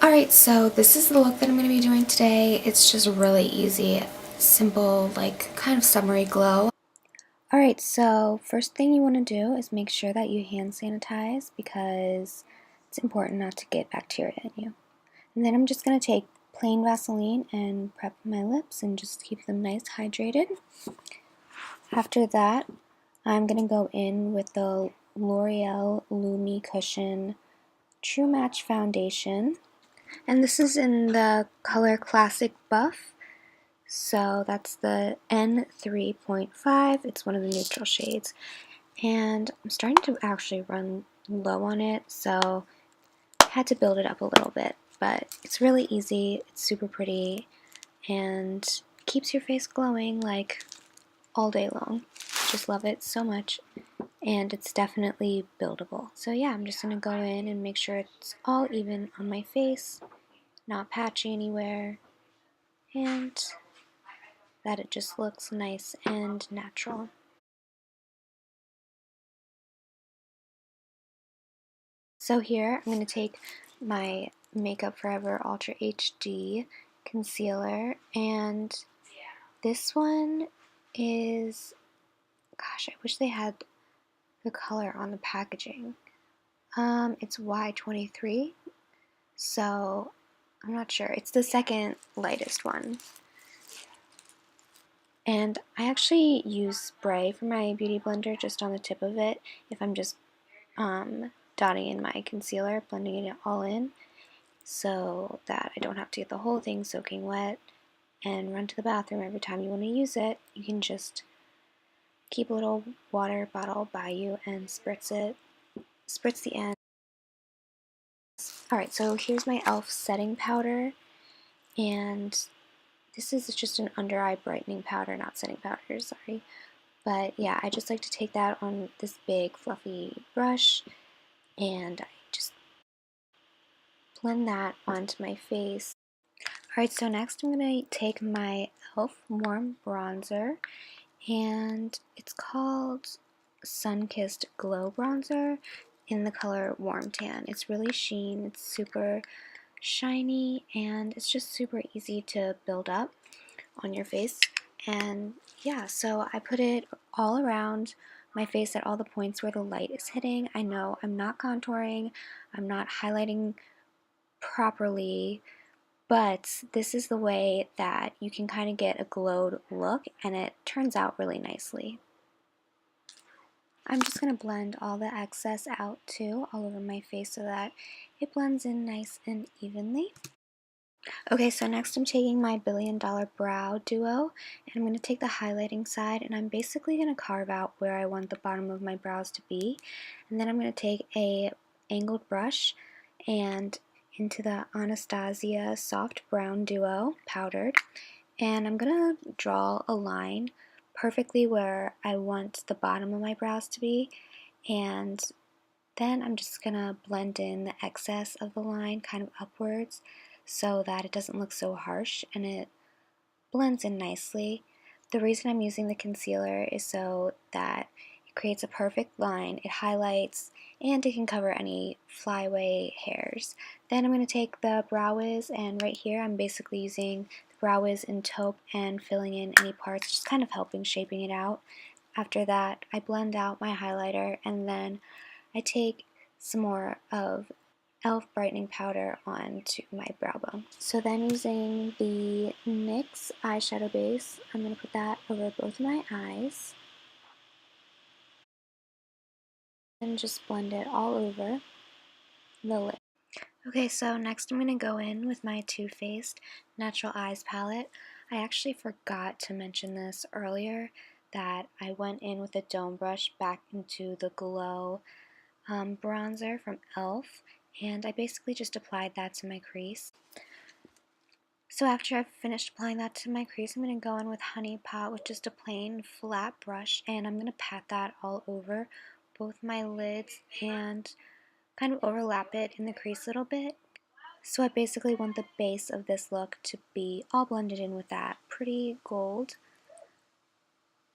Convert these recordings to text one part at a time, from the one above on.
Alright, so this is the look that I'm going to be doing today. It's just really easy, simple, like kind of summery glow. Alright, so first thing you want to do is make sure that you hand sanitize because it's important not to get bacteria in you. And then I'm just going to take plain Vaseline and prep my lips and just keep them nice hydrated. After that, I'm going to go in with the L'Oreal Lumi Cushion True Match Foundation. And this is in the color Classic Buff. So that's the N3.5. It's one of the neutral shades. And I'm starting to actually run low on it, so I had to build it up a little bit. But it's really easy, it's super pretty, and keeps your face glowing like all day long. Just love it so much. And it's definitely buildable. So yeah, I'm just going to go in and make sure it's all even on my face, not patchy anywhere, and that it just looks nice and natural. So here I'm going to take my Makeup Forever Ultra HD concealer, and this one is, gosh, I wish they had the color on the packaging. It's Y23, so I'm not sure. It's the second lightest one. And I actually use spray for my beauty blender just on the tip of it if I'm just dotting in my concealer, blending it all in, so that I don't have to get the whole thing soaking wet and run to the bathroom every time you want to use it. You can just keep a little water bottle by you and spritz the end. Alright, so here's my e.l.f. setting powder, and this is just an under eye brightening powder, not setting powder, sorry. But yeah, I just like to take that on this big fluffy brush and I just blend that onto my face. Alright, so next I'm going to take my e.l.f. Warm Bronzer, and it's called Sun-Kissed Glow Bronzer in the color Warm Tan. It's really sheen, it's super shiny, and it's just super easy to build up on your face. And yeah, so I put it all around my face at all the points where the light is hitting. I know I'm not contouring, I'm not highlighting properly, but this is the way that you can kind of get a glowed look, and it turns out really nicely. I'm just going to blend all the excess out too, all over my face, so that it blends in nice and evenly. Okay, so next I'm taking my Billion Dollar Brow Duo, and I'm going to take the highlighting side, and I'm basically going to carve out where I want the bottom of my brows to be. And then I'm going to take a angled brush and into the Anastasia Soft Brown Duo, powdered, and I'm going to draw a line perfectly where I want the bottom of my brows to be, and then I'm just going to blend in the excess of the line kind of upwards so that it doesn't look so harsh and it blends in nicely. The reason I'm using the concealer is so that it creates a perfect line, it highlights, and it can cover any flyaway hairs. Then I'm going to take the Brow Wiz, and right here I'm basically using the Brow Wiz in taupe and filling in any parts, just kind of helping shaping it out. After that, I blend out my highlighter, and then I take some more of e.l.f. brightening powder onto my brow bone. So then, using the NYX eyeshadow base, I'm going to put that over both my eyes and just blend it all over the lid. Okay, so next I'm going to go in with my Too Faced Natural Eyes palette. I actually forgot to mention this earlier, that I went in with a dome brush back into the Glow bronzer from e.l.f. and I basically just applied that to my crease. So after I've finished applying that to my crease, I'm going to go in with Honey Pot with just a plain flat brush, and I'm going to pat that all over both my lids and kind of overlap it in the crease a little bit. So I basically want the base of this look to be all blended in with that pretty gold.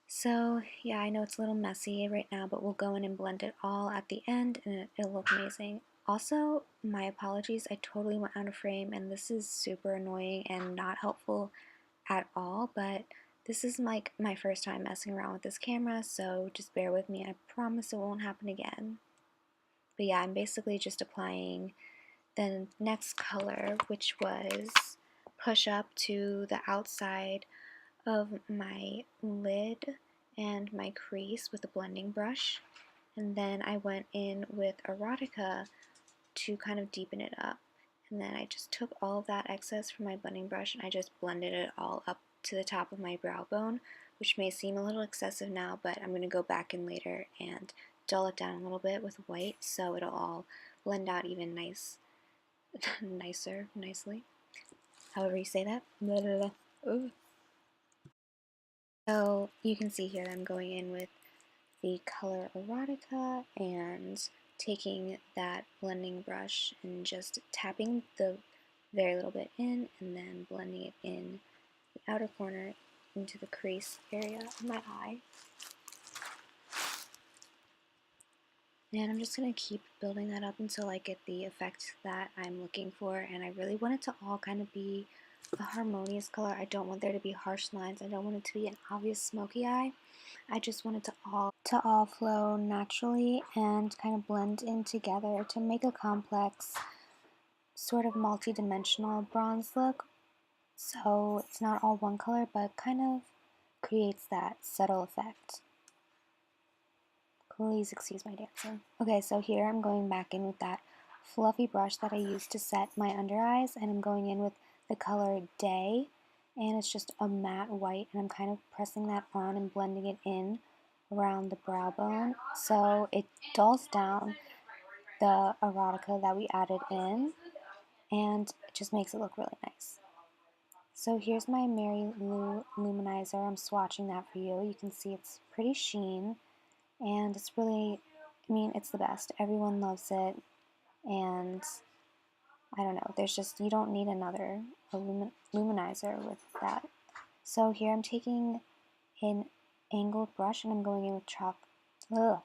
So yeah, I know it's a little messy right now, but we'll go in and blend it all at the end and it'll look amazing. Also, my apologies, I totally went out of frame and this is super annoying and not helpful at all, but this is like my first time messing around with this camera, so just bear with me. I promise it won't happen again. But yeah, I'm basically just applying the next color, which was Push Up, to the outside of my lid and my crease with a blending brush. And then I went in with Erotica to kind of deepen it up. And then I just took all of that excess from my blending brush and I just blended it all up to the top of my brow bone, which may seem a little excessive now, but I'm going to go back in later and dull it down a little bit with white so it'll all blend out even nicely. However you say that. Blah, blah, blah. So you can see here that I'm going in with the color Erotica and taking that blending brush and just tapping the very little bit in and then blending it in the outer corner into the crease area of my eye. And I'm just going to keep building that up until I get the effect that I'm looking for, and I really want it to all kind of be a harmonious color. I don't want there to be harsh lines. I don't want it to be an obvious smoky eye. I just want it to all flow naturally and kind of blend in together to make a complex, sort of multi-dimensional bronze look. So it's not all one color, but kind of creates that subtle effect. Please excuse my dancing. Okay, so here I'm going back in with that fluffy brush that I used to set my under eyes, and I'm going in with the color Day, and it's just a matte white, and I'm kind of pressing that on and blending it in around the brow bone so it dulls down the erotica that we added in, and it just makes it look really nice. So here's my Mary Lou luminizer. I'm swatching that for you. You can see it's pretty sheen, and it's really, I mean, it's the best. Everyone loves it, and I don't know, there's just, you don't need another luminizer with that. So here I'm taking an angled brush and I'm going in with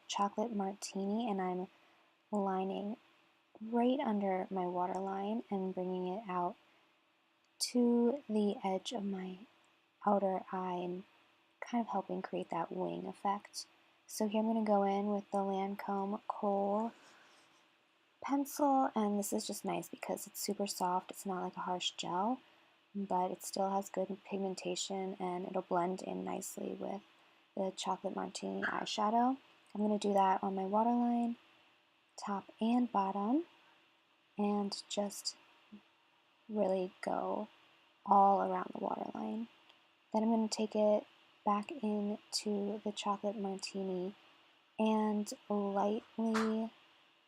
chocolate martini, and I'm lining right under my waterline and bringing it out to the edge of my outer eye and kind of helping create that wing effect. So here I'm going to go in with the Lancome Kohl pencil, and this is just nice because it's super soft. It's not like a harsh gel, but it still has good pigmentation and it'll blend in nicely with the chocolate martini eyeshadow. I'm going to do that on my waterline, top and bottom, and just really go all around the waterline. Then I'm going to take it back into the chocolate martini and lightly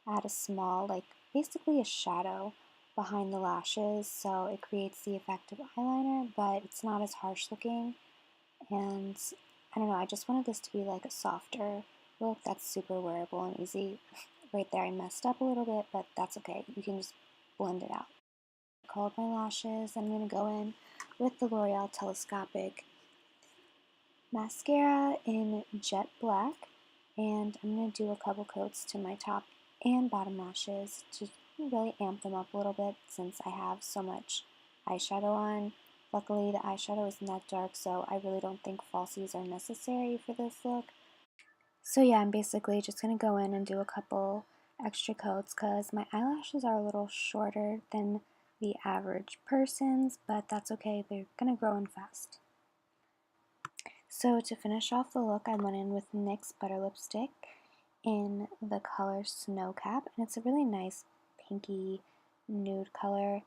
add a small, like basically a shadow behind the lashes, so it creates the effect of eyeliner, but it's not as harsh looking. And I don't know, I just wanted this to be like a softer look that's super wearable and easy. Right there I messed up a little bit, but that's okay. You can just blend it out. I colored my lashes. I'm going to go in with the L'Oreal Telescopic mascara in jet black, and I'm going to do a couple coats to my top and bottom lashes to really amp them up a little bit since I have so much eyeshadow on. Luckily the eyeshadow isn't that dark, so I really don't think falsies are necessary for this look. So yeah, I'm basically just going to go in and do a couple extra coats because my eyelashes are a little shorter than the average person's, but that's okay, they're going to grow in fast. So to finish off the look, I went in with NYX Butter Lipstick in the color Snow Cap, and it's a really nice pinky nude color.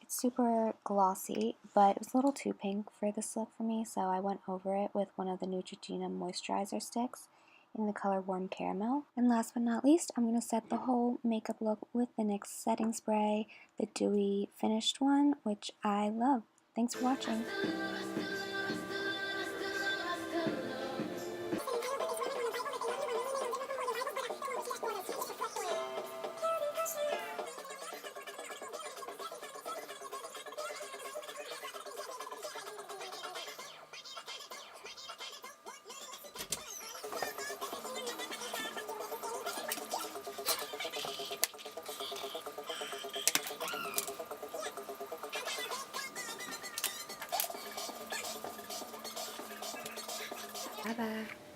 It's super glossy, but it was a little too pink for this look for me, so I went over it with one of the Neutrogena moisturizer sticks in the color Warm Caramel. And last but not least, I'm going to set the whole makeup look with the NYX setting spray, the dewy finished one, which I love. Thanks for watching. Bye-bye.